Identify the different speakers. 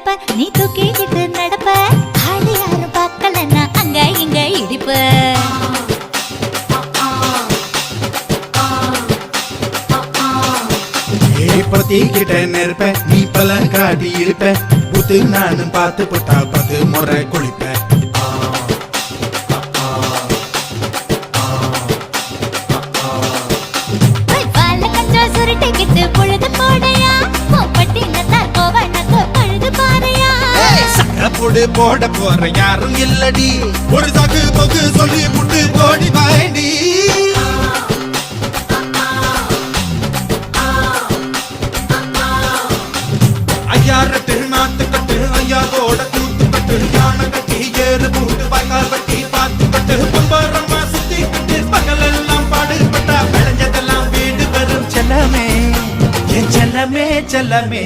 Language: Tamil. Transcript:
Speaker 1: கிடப்ப நீ தூக்கிக்கிட்டு நடப்ப ஆளு யாரும் பார்க்கலன்னா அங்க இங்க இடிப்ப
Speaker 2: பத்திக்கிட்ட நெருப்ப நீ பல காட்டி இருப்ப புத்து நானும் பார்த்து போட்டா 10 முறை குளிப்ப
Speaker 1: சுருட்டிக்கிட்டு பொழுது போடையா பட்டினத்தார் கோவனக்கு பழுது பாறையா
Speaker 2: சக்கப்புடு போட போற யாரும் இல்லடி ஒரு சாக்கு போக்கு சொல்லி புட்டு போடி பாயண்டி ஐயாரட்டு நாத்து கட்டு ஐயாவோட கூத்து கட்டு யானை கட்டி ஏறு பூட்டு பாய்க்கால் வட்டி பாத்து கட்டு பம்பரமா சுத்தி கட்டு பகலெல்லாம் பாடுபட்டா விளைஞ்சதெல்லாம் வீடு வரும் செல்லமே என் செல்லமே செல்லமே